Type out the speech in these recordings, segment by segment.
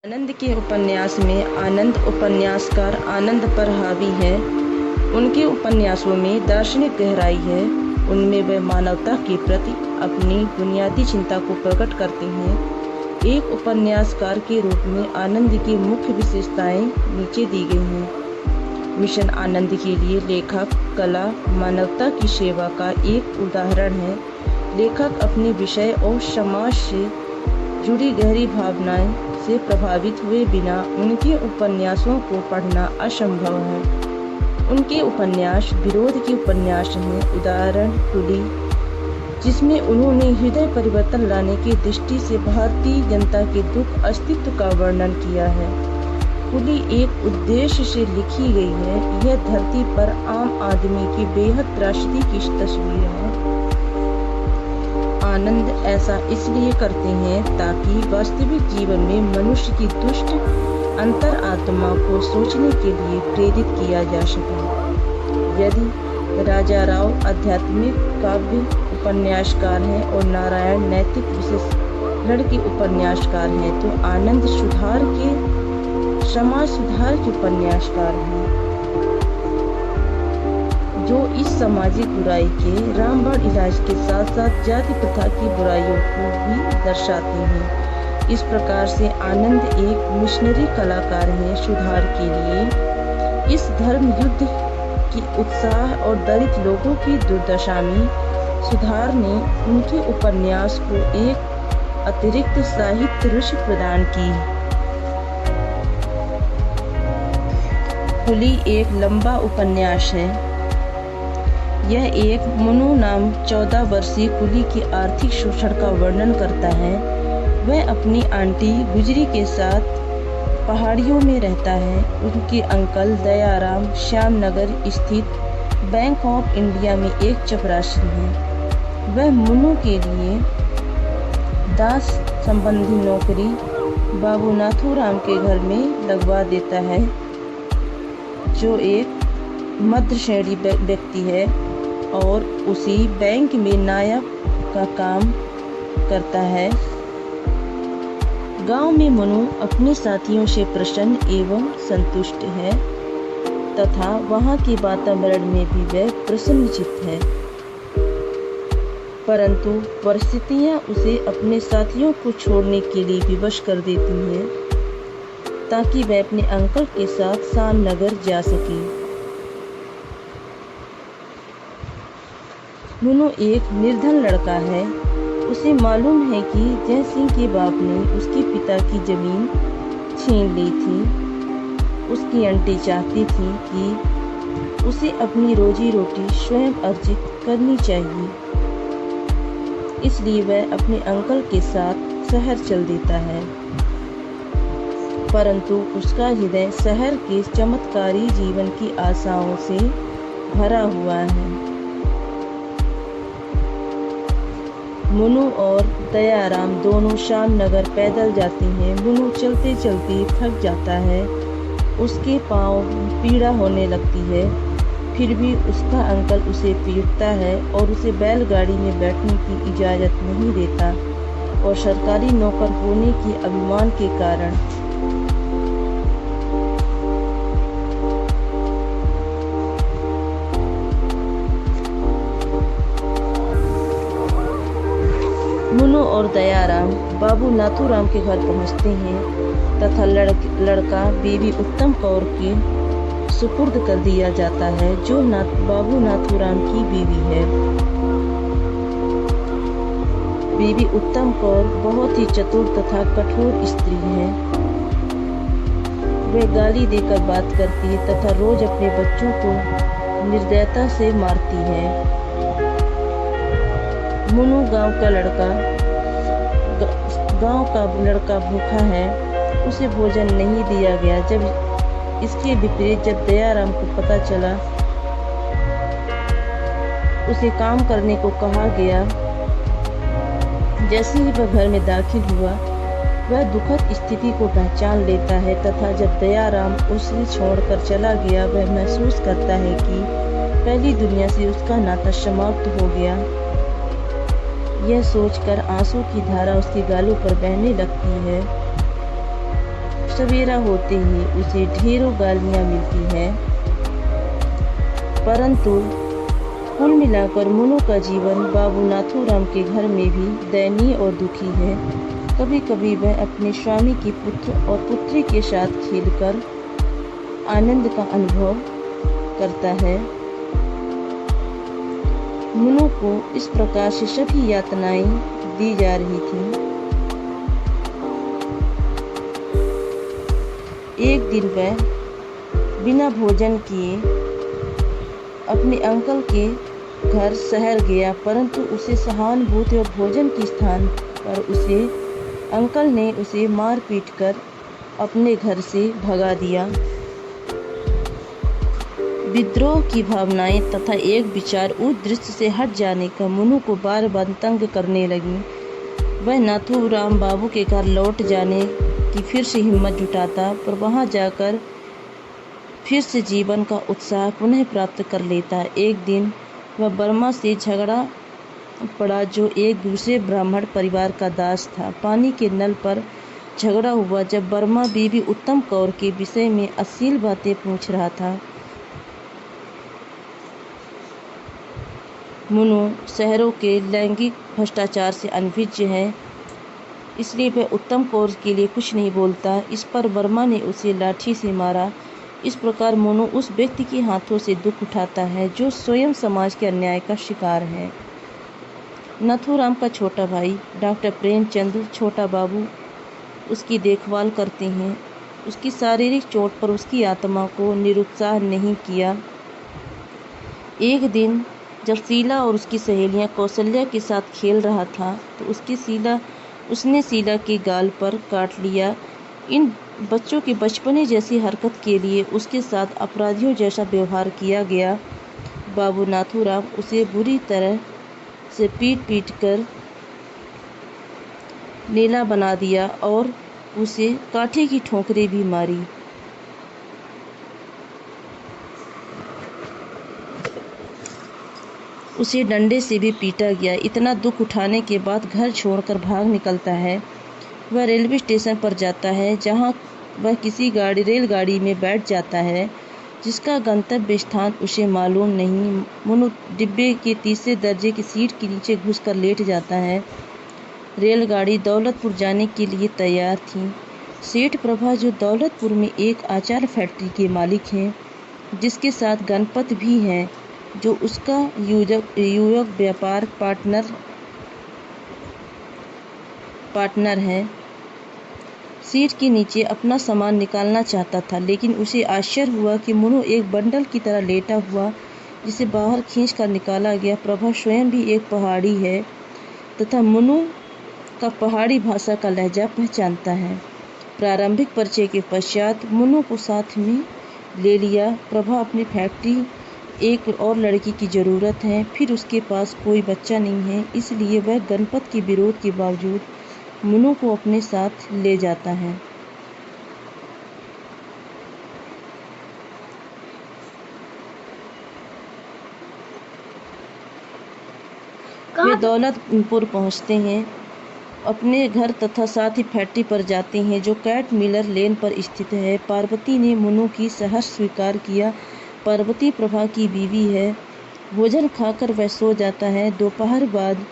आनंद के उपन्यास में आनंद उपन्यासकार आनंद पर हावी है। उनके उपन्यासों में दार्शनिक गहराई है। उनमें वे मानवता के प्रति अपनी बुनियादी चिंता को प्रकट करते हैं। एक उपन्यासकार के रूप में आनंद की मुख्य विशेषताएं नीचे दी गई हैं। मिशन आनंद के लिए लेखक कला मानवता की सेवा का एक उदाहरण है। लेखक अपने विषय और समाज से जुड़ी गहरी भावनाएं से प्रभावित हुए बिना उनके उपन्यासों को पढ़ना असंभव है। उनके उपन्यास विरोध के उपन्यास हैं। उदाहरण कुली, जिसमें उन्होंने हृदय परिवर्तन लाने की दृष्टि से भारतीय जनता के दुख अस्तित्व का वर्णन किया है। कुली एक उद्देश्य से लिखी गई है। यह धरती पर आम आदमी की बेहद त्रासदी की तस्वीर है। आनंद ऐसा इसलिए करते हैं ताकि वास्तविक जीवन में मनुष्य की दुष्ट अंतरात्मा को सोचने के लिए प्रेरित किया जा सके। यदि राजा राव आध्यात्मिक काव्य उपन्यासकार हैं और नारायण नैतिक विश्लेषण के उपन्यासकार हैं, तो आनंद समाज सुधार के उपन्यासकार हैं, जो इस सामाजिक बुराई के रामबाण इलाज के साथ साथ जाति प्रथा की बुराइयों को भी दर्शाते हैं। इस प्रकार से आनंद एक मिशनरी कलाकार हैं सुधार के लिए। इस धर्म युद्ध की उत्साह और दलित लोगों की दुर्दशा में सुधार ने उनके उपन्यास को एक अतिरिक्त साहित्य रुचि प्रदान की। कुली एक लंबा उपन्यास है। यह एक मनु नाम 14 वर्षीय कुली के आर्थिक शोषण का वर्णन करता है। वह अपनी आंटी गुजरी के साथ पहाड़ियों में रहता है। उनके अंकल दयाराम श्यामनगर स्थित बैंक ऑफ इंडिया में एक चपरासी हैं। वह मनु के लिए दास संबंधी नौकरी बाबू नाथूराम के घर में लगवा देता है, जो एक मध्य श्रेणी व्यक्ति है और उसी बैंक में नायब का काम करता है। गांव में मनु अपने साथियों से प्रसन्न एवं संतुष्ट है तथा वहां के वातावरण में भी वह प्रसन्नचित्त है, परंतु परिस्थितियां उसे अपने साथियों को छोड़ने के लिए विवश कर देती हैं ताकि वह अपने अंकल के साथ श्यामनगर जा सके। मनु एक निर्धन लड़का है। उसे मालूम है कि जय सिंह के बाप ने उसके पिता की जमीन छीन ली थी। उसकी आंटी चाहती थी कि उसे अपनी रोजी रोटी स्वयं अर्जित करनी चाहिए, इसलिए वह अपने अंकल के साथ शहर चल देता है, परंतु उसका हृदय शहर के चमत्कारी जीवन की आशाओं से भरा हुआ है। मनु और दयाराम दोनों श्यामनगर पैदल जाते हैं। मनु चलते चलते थक जाता है। उसके पांव पीड़ा होने लगती है, फिर भी उसका अंकल उसे पीटता है और उसे बैलगाड़ी में बैठने की इजाज़त नहीं देता और सरकारी नौकर होने के अभिमान के कारण मनु और दयाराम बाबू नाथूराम के घर पहुंचते हैं तथा लड़का बीवी उत्तम कौर के सुपुर्द कर दिया जाता है, जो बाबू नाथूराम की बीवी है। बीवी उत्तम कौर बहुत ही चतुर तथा कठोर स्त्री है। वह गाली देकर बात करती है तथा रोज अपने बच्चों को निर्दयता से मारती है। मनु गांव का लड़का भूखा है। उसे भोजन नहीं दिया गया। जब इसके विपरीत जब दयाराम को पता चला, उसे काम करने को कहा गया। जैसे ही वह घर में दाखिल हुआ, वह दुखद स्थिति को पहचान लेता है तथा जब दयाराम उसे छोड़कर चला गया, वह महसूस करता है कि पहली दुनिया से उसका नाता समाप्त हो गया। यह सोचकर आंसू की धारा उसके गालों पर बहने लगती है। सवेरा होते ही उसे ढेरों गालियाँ मिलती हैं, परंतु कुल मिलाकर मुनु का जीवन बाबू नाथूराम के घर में भी दयनीय और दुखी है। कभी कभी वह अपने स्वामी के पुत्र और पुत्री के साथ खेलकर आनंद का अनुभव करता है। मुनु को इस प्रकार से सभी यातनाएं दी जा रही थी। एक दिन वह बिना भोजन किए अपने अंकल के घर शहर गया, परंतु उसे सहानुभूति और भोजन के स्थान पर उसे अंकल ने उसे मार पीट कर अपने घर से भगा दिया। विद्रोह की भावनाएं तथा एक विचार उस दृश्य से हट जाने का मुनु को बार बार तंग करने लगी। वह नाथूराम बाबू के घर लौट जाने की फिर से हिम्मत जुटाता, पर वहां जाकर फिर से जीवन का उत्साह पुनः प्राप्त कर लेता। एक दिन वह बर्मा से झगड़ा पड़ा, जो एक दूसरे ब्राह्मण परिवार का दास था। पानी के नल पर झगड़ा हुआ, जब बर्मा बीवी उत्तम कौर के विषय में अश्लील बातें पूछ रहा था। मुनु शहरों के लैंगिक भ्रष्टाचार से अनभिज्ञ है, इसलिए वह उत्तम कौर के लिए कुछ नहीं बोलता। इस पर वर्मा ने उसे लाठी से मारा। इस प्रकार मुनु उस व्यक्ति के हाथों से दुख उठाता है जो स्वयं समाज के अन्याय का शिकार है। नाथूराम का छोटा भाई डॉक्टर प्रेमचंद छोटा बाबू उसकी देखभाल करते हैं। उसकी शारीरिक चोट पर उसकी आत्मा को निरुत्साह नहीं किया। एक दिन जब शीला और उसकी सहेलियां कौशल्या के साथ खेल रहा था तो उसने शीला के गाल पर काट लिया। इन बच्चों के बचपने जैसी हरकत के लिए उसके साथ अपराधियों जैसा व्यवहार किया गया। बाबू नाथूराम उसे बुरी तरह से पीट कर नीला बना दिया और उसे काठी की ठोकरें भी मारी। उसे डंडे से भी पीटा गया। इतना दुख उठाने के बाद घर छोड़कर भाग निकलता है। वह रेलवे स्टेशन पर जाता है, जहां वह किसी रेलगाड़ी में बैठ जाता है जिसका गंतव्य स्थान उसे मालूम नहीं। मुनु डिब्बे के तीसरे दर्जे की सीट के नीचे घुसकर लेट जाता है। रेलगाड़ी दौलतपुर जाने के लिए तैयार थी। सेठ प्रभा, जो दौलतपुर में एक आचार फैक्ट्री के मालिक हैं, जिसके साथ गणपत भी हैं, जो उसका युवक व्यापार पार्टनर है, सीट के नीचे अपना सामान निकालना चाहता था, लेकिन उसे आश्चर्य हुआ कि मुनु एक बंडल की तरह लेटा हुआ, जिसे बाहर खींचकर निकाला गया। प्रभा स्वयं भी एक पहाड़ी है तथा मुनु का पहाड़ी भाषा का लहजा पहचानता है। प्रारंभिक परिचय के पश्चात मुनु को साथ में ले लिया। प्रभा अपनी फैक्ट्री एक और लड़की की ज़रूरत है, फिर उसके पास कोई बच्चा नहीं है, इसलिए वह गणपत के विरोध के बावजूद मुनु को अपने साथ ले जाता है। वे दौलतपुर पहुंचते हैं, अपने घर तथा साथ ही फैक्ट्री पर जाते हैं, जो कैट मिलर लेन पर स्थित है। पार्वती ने मुनु की सहर्ष स्वीकार किया। पार्वती प्रभा की बीवी है। भोजन खाकर वह सो जाता है। दोपहर बाद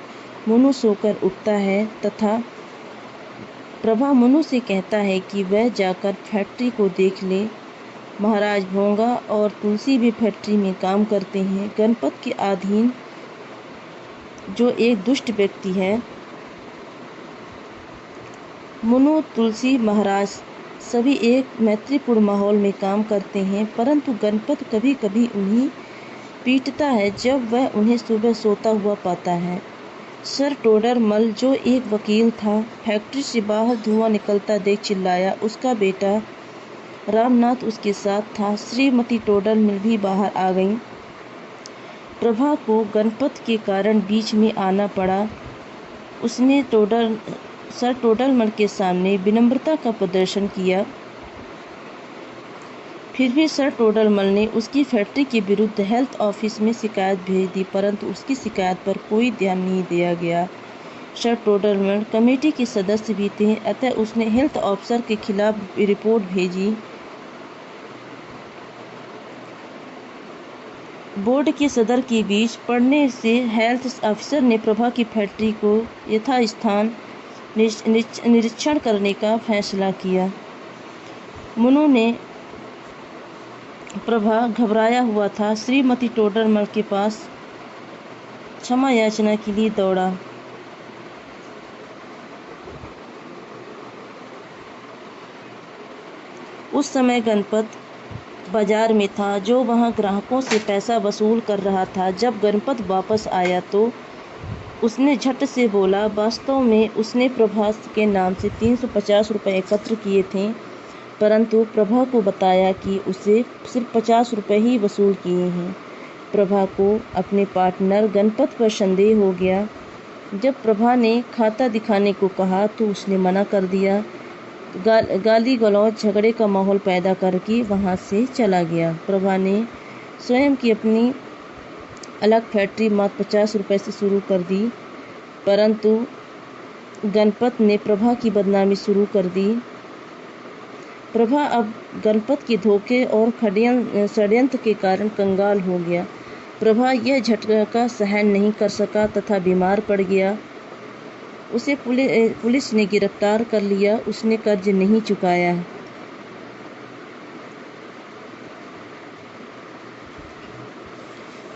मुनु सोकर उठता है तथा प्रभा मुनु से कहता है कि वह जाकर फैक्ट्री को देख ले। महाराज भोंगा और तुलसी भी फैक्ट्री में काम करते हैं। गणपत के अधीन जो एक दुष्ट व्यक्ति है, मुनु, तुलसी, महाराज सभी एक मैत्रीपूर्ण माहौल में काम करते हैं, परंतु गणपत कभी कभी उन्हें पीटता है जब वह उन्हें सुबह सोता हुआ पाता है। सर टोडरमल, जो एक वकील था, फैक्ट्री से बाहर धुआं निकलता देख चिल्लाया। उसका बेटा रामनाथ उसके साथ था। श्रीमती टोडरमल भी बाहर आ गई। प्रभा को गणपत के कारण बीच में आना पड़ा। उसने सर टोडरमल के सामने विनम्रता का प्रदर्शन किया। फिर भी सर टोडरमल ने उसकी फैक्ट्री के विरुद्ध हेल्थ ऑफिस में शिकायत भेज दी, परंतु उसकी शिकायत पर कोई ध्यान नहीं दिया गया। सर टोडरमल कमेटी के सदस्य भी थे, अतः उसने हेल्थ ऑफिसर के खिलाफ रिपोर्ट भेजी। बोर्ड के सदर के बीच पड़ने से हेल्थ ऑफिसर ने प्रभा की फैक्ट्री को यथास्थान निरीक्षण करने का फैसला किया। मुनु ने प्रभा घबराया हुआ था, श्रीमती टोडरमल के पास क्षमा याचना के लिए दौड़ा। उस समय गणपत बाजार में था, जो वहां ग्राहकों से पैसा वसूल कर रहा था। जब गणपत वापस आया तो उसने झट से बोला, वास्तव में उसने प्रभा के नाम से 350 रुपये एकत्र किए थे, परंतु प्रभा को बताया कि उसे सिर्फ 50 रुपये ही वसूल किए हैं। प्रभा को अपने पार्टनर गणपत पर संदेह हो गया। जब प्रभा ने खाता दिखाने को कहा तो उसने मना कर दिया। गाली गलौज झगड़े का माहौल पैदा करके वहां से चला गया। प्रभा ने स्वयं की अपनी अलग फैक्ट्री मात्र 50 रुपये से शुरू कर दी, परंतु गणपत ने प्रभा की बदनामी शुरू कर दी। प्रभा अब गणपत के धोखे और षड्यंत्र के कारण कंगाल हो गया। प्रभा यह झटका सहन नहीं कर सका तथा बीमार पड़ गया। उसे पुलिस ने गिरफ्तार कर लिया। उसने कर्ज नहीं चुकाया।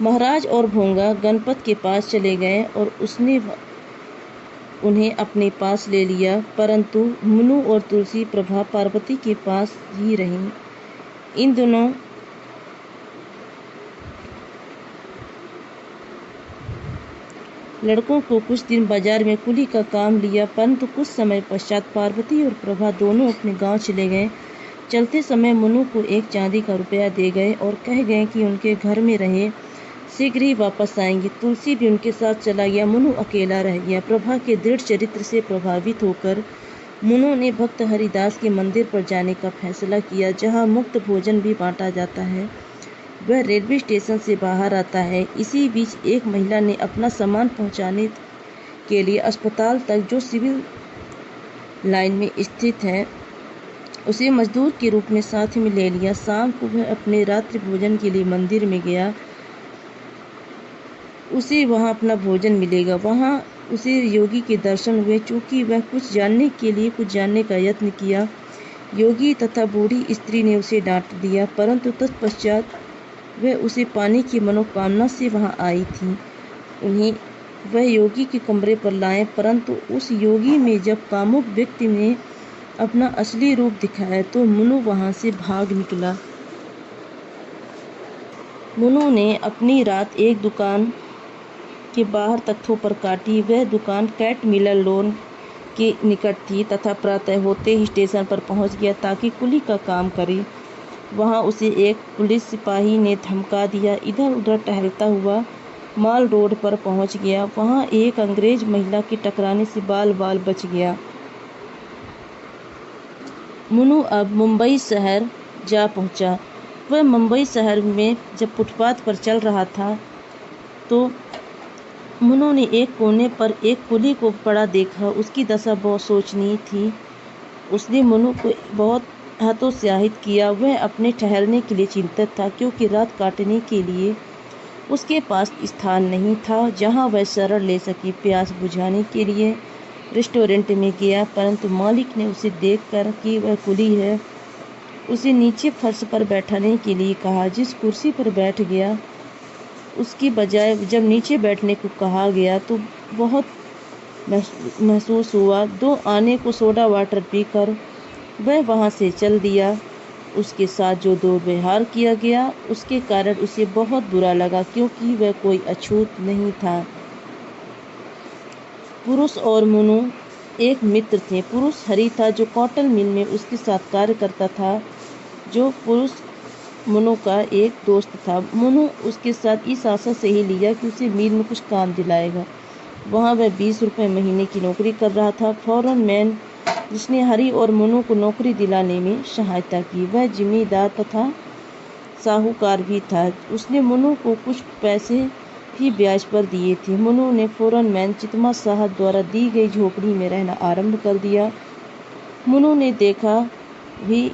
महाराज और भोंगा गणपत के पास चले गए और उसने उन्हें अपने पास ले लिया, परंतु मुनु और तुलसी प्रभा पार्वती के पास ही रहीं। इन दोनों लड़कों को कुछ दिन बाजार में कुली का काम लिया, परंतु कुछ समय पश्चात पार्वती और प्रभा दोनों अपने गांव चले गए। चलते समय मुनु को एक चांदी का रुपया दे गए और कह गए कि उनके घर में रहे, शीघ्र ही वापस आएंगे। तुलसी भी उनके साथ चला गया। मुनु अकेला रह गया। प्रभा के दृढ़ चरित्र से प्रभावित होकर मुनु ने भक्त हरिदास के मंदिर पर जाने का फैसला किया, जहाँ मुफ्त भोजन भी बांटा जाता है। वह रेलवे स्टेशन से बाहर आता है। इसी बीच एक महिला ने अपना सामान पहुंचाने के लिए अस्पताल तक, जो सिविल लाइन में स्थित है, उसे मजदूर के रूप में साथ में ले लिया। शाम को वह अपने रात्रि भोजन के लिए मंदिर में गया। उसे वहां अपना भोजन मिलेगा। वहां उसे योगी के दर्शन हुए। चूंकि वह कुछ जानने का यत्न किया, योगी तथा बूढ़ी स्त्री ने उसे डांट दिया, परंतु तत्पश्चात वह उसे पाने की मनोकामना से वहां आई थी। उन्हें वह योगी के कमरे पर लाए, परंतु उस योगी में जब कामुक व्यक्ति ने अपना असली रूप दिखाया तो मुनु वहां से भाग निकला। मुनु ने अपनी रात एक दुकान के बाहर तख्तों पर काटी। वह दुकान कैट मिलर लोन के निकट थी तथा प्रातः होते ही स्टेशन पर पहुंच गया ताकि कुली का काम करे। वहां उसे एक पुलिस सिपाही ने धमका दिया। इधर उधर टहलता हुआ माल रोड पर पहुंच गया। वहां एक अंग्रेज महिला के टकराने से बाल बाल बच गया। मुनु अब मुंबई शहर जा पहुंचा। वह मुंबई शहर में जब फुटपाथ पर चल रहा था तो मुनु ने एक कोने पर एक कुली को पड़ा देखा। उसकी दशा बहुत शोचनीय थी। उसने मुनु को बहुत हतोत्साहित किया। वह अपने ठहरने के लिए चिंतित था, क्योंकि रात काटने के लिए उसके पास स्थान नहीं था जहां वह शरण ले सके। प्यास बुझाने के लिए रेस्टोरेंट में गया, परंतु मालिक ने उसे देखकर कि वह कुली है, उसे नीचे फर्श पर बैठने के लिए कहा। जिस कुर्सी पर बैठ गया, उसकी बजाय जब नीचे बैठने को कहा गया तो बहुत महसूस हुआ। 2 आने को सोडा वाटर पीकर वह वहां से चल दिया। उसके साथ जो दुर्व्यवहार किया गया उसके कारण उसे बहुत बुरा लगा, क्योंकि वह कोई अछूत नहीं था। पुरुष और मुनु एक मित्र थे। पुरुष हरि था, जो कॉटन मिल में उसके साथ कार्य करता था, जो पुरुष मुनु का एक दोस्त था। मुनु उसके साथ इस आशा से ही लिया कि उसे मिल में कुछ काम दिलाएगा। वहाँ वह 20 रुपये महीने की नौकरी कर रहा था। फॉरन मैन जिसने हरि और मुनु को नौकरी दिलाने में सहायता की, वह जिम्मेदार तथा साहूकार भी था। उसने मुनु को कुछ पैसे ही ब्याज पर दिए थे। मुन्नू ने फौरन मैन चितमा साहब द्वारा दी गई झोपड़ी में रहना आरंभ कर दिया। मुन्नू ने देखा भी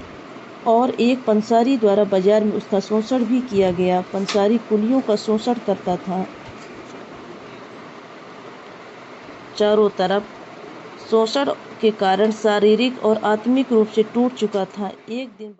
और एक पंसारी द्वारा बाजार में उसका शोषण भी किया गया। पंसारी कुलियों का शोषण करता था। चारों तरफ शोषण के कारण शारीरिक और आत्मिक रूप से टूट चुका था। एक दिन